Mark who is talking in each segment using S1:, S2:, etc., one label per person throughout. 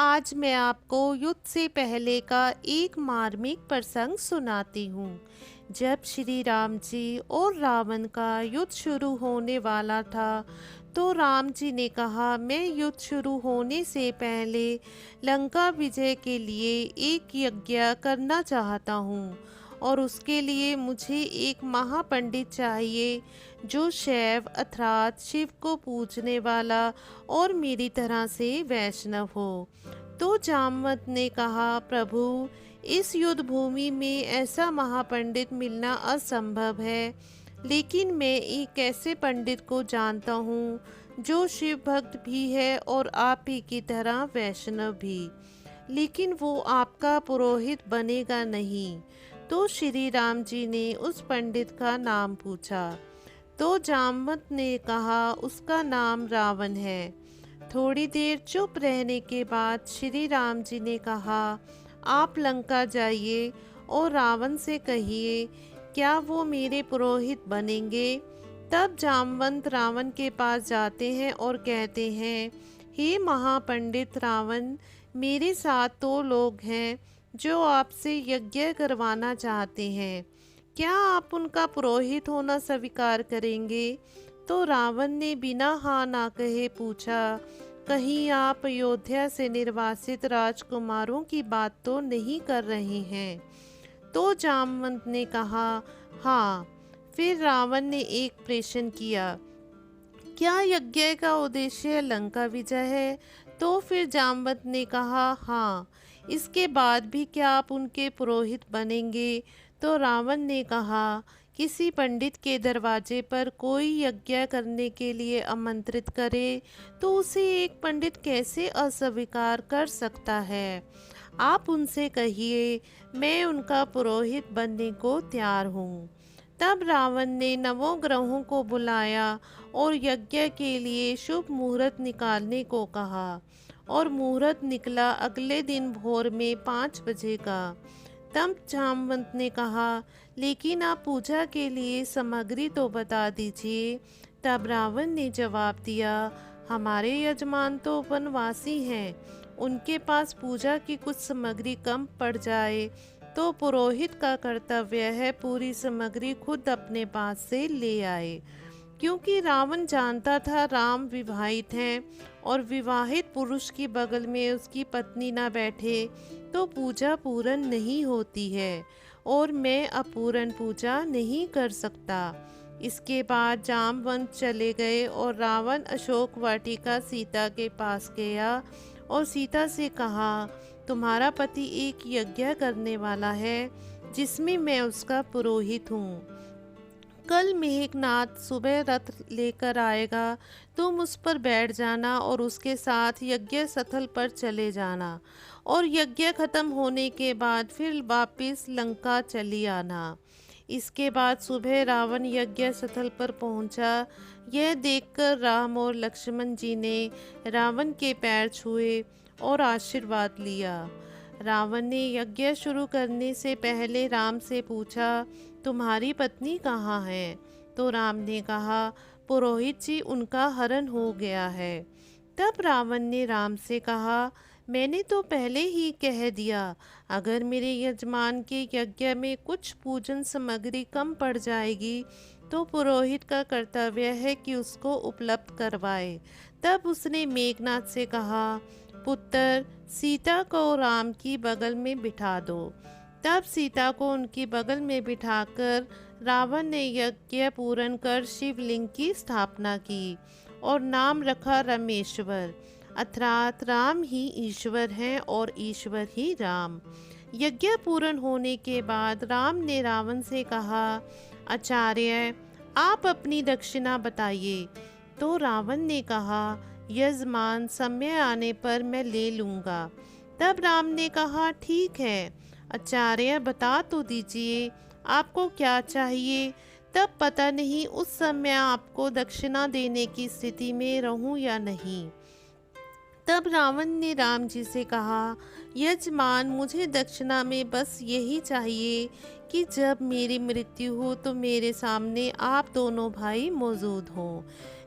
S1: आज मैं आपको युद्ध से पहले का एक मार्मिक प्रसंग सुनाती हूँ। जब श्री राम जी और रावण का युद्ध शुरू होने वाला था, तो राम जी ने कहा, मैं युद्ध शुरू होने से पहले लंका विजय के लिए एक यज्ञ करना चाहता हूँ और उसके लिए मुझे एक महापंडित चाहिए जो शैव अर्थात शिव को पूजने वाला और मेरी तरह से वैष्णव हो। तो जामवंत ने कहा, प्रभु, इस युद्ध भूमि में ऐसा महापंडित मिलना असंभव है, लेकिन मैं एक ऐसे पंडित को जानता हूँ जो शिव भक्त भी है और आप ही की तरह वैष्णव भी, लेकिन वो आपका पुरोहित बनेगा नहीं। तो श्री राम जी ने उस पंडित का नाम पूछा। तो जामवंत ने कहा, उसका नाम रावण है। थोड़ी देर चुप रहने के बाद श्री राम जी ने कहा, आप लंका जाइए और रावण से कहिए, क्या वो मेरे पुरोहित बनेंगे। तब जामवंत रावण के पास जाते हैं और कहते हैं, हे महापंडित रावण, मेरे साथ दो लोग हैं जो आपसे यज्ञ करवाना चाहते हैं, क्या आप उनका पुरोहित होना स्वीकार करेंगे। तो रावण ने बिना हाँ ना कहे पूछा, कहीं आप अयोध्या से निर्वासित राजकुमारों की बात तो नहीं कर रहे हैं। तो जामवंत ने कहा, हाँ। फिर रावण ने एक प्रश्न किया, क्या यज्ञ का उद्देश्य लंका विजय है। तो फिर जामवंत ने कहा, हाँ। इसके बाद भी क्या आप उनके पुरोहित बनेंगे। तो रावण ने कहा, किसी पंडित के दरवाजे पर कोई यज्ञ करने के लिए आमंत्रित करे तो उसे एक पंडित कैसे अस्वीकार कर सकता है। आप उनसे कहिए, मैं उनका पुरोहित बनने को तैयार हूँ। तब रावण ने नवों ग्रहों को बुलाया और यज्ञ के लिए शुभ मुहूर्त निकालने को कहा, और मुहूर्त निकला अगले दिन भोर में 5 बजे का। तब जामवंत ने कहा, लेकिन आप पूजा के लिए सामग्री तो बता दीजिए। तब रावण ने जवाब दिया, हमारे यजमान तो वनवासी हैं, उनके पास पूजा की कुछ सामग्री कम पड़ जाए तो पुरोहित का कर्तव्य है पूरी सामग्री खुद अपने पास से ले आए। क्योंकि रावण जानता था राम विवाहित हैं और विवाहित पुरुष की बगल में उसकी पत्नी ना बैठे तो पूजा पूर्ण नहीं होती है और मैं अपूर्ण पूजा नहीं कर सकता। इसके बाद जामवंत चले गए और रावण अशोक वाटिका सीता के पास गया और सीता से कहा, तुम्हारा पति एक यज्ञ करने वाला है जिसमें मैं उसका पुरोहित हूँ। कल मेघनाथ सुबह रथ लेकर आएगा, तुम उस पर बैठ जाना और उसके साथ यज्ञ स्थल पर चले जाना और यज्ञ खत्म होने के बाद फिर वापिस लंका चली आना। इसके बाद सुबह रावण यज्ञ स्थल पर पहुंचा। यह देखकर राम और लक्ष्मण जी ने रावण के पैर छुए और आशीर्वाद लिया। रावण ने यज्ञ शुरू करने से पहले राम से पूछा, तुम्हारी पत्नी कहाँ है। तो राम ने कहा, पुरोहित जी, उनका हरण हो गया है। तब रावण ने राम से कहा, मैंने तो पहले ही कह दिया, अगर मेरे यजमान के यज्ञ में कुछ पूजन सामग्री कम पड़ जाएगी तो पुरोहित का कर्तव्य है कि उसको उपलब्ध करवाए। तब उसने मेघनाथ से कहा, पुत्र, सीता को राम की बगल में बिठा दो। तब सीता को उनकी बगल में बिठाकर रावण ने यज्ञ पूर्ण कर शिवलिंग की स्थापना की और नाम रखा रमेश्वर, अर्थात राम ही ईश्वर हैं और ईश्वर ही राम। यज्ञ पूर्ण होने के बाद राम ने रावण से कहा, आचार्य, आप अपनी दक्षिणा बताइए। तो रावण ने कहा, यजमान, समय आने पर मैं ले लूँगा। तब राम ने कहा, ठीक है आचार्य, बता तो दीजिए आपको क्या चाहिए। तब पता नहीं उस समय आपको दक्षिणा देने की स्थिति में रहूं या नहीं। तब रावण ने राम जी से कहा, यजमान, मुझे दक्षिणा में बस यही चाहिए कि जब मेरी मृत्यु हो तो मेरे सामने आप दोनों भाई मौजूद हों।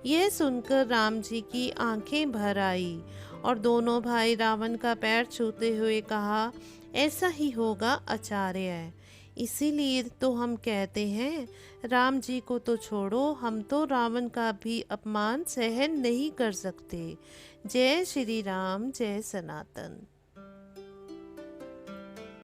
S1: यह सुनकर राम जी की आंखें भर आई और दोनों भाई रावण का पैर छूते हुए कहा, ऐसा ही होगा आचार्य। इसीलिए तो हम कहते हैं, राम जी को तो छोड़ो, हम तो रावण का भी अपमान सहन नहीं कर सकते। जय श्री राम, जय सनातन।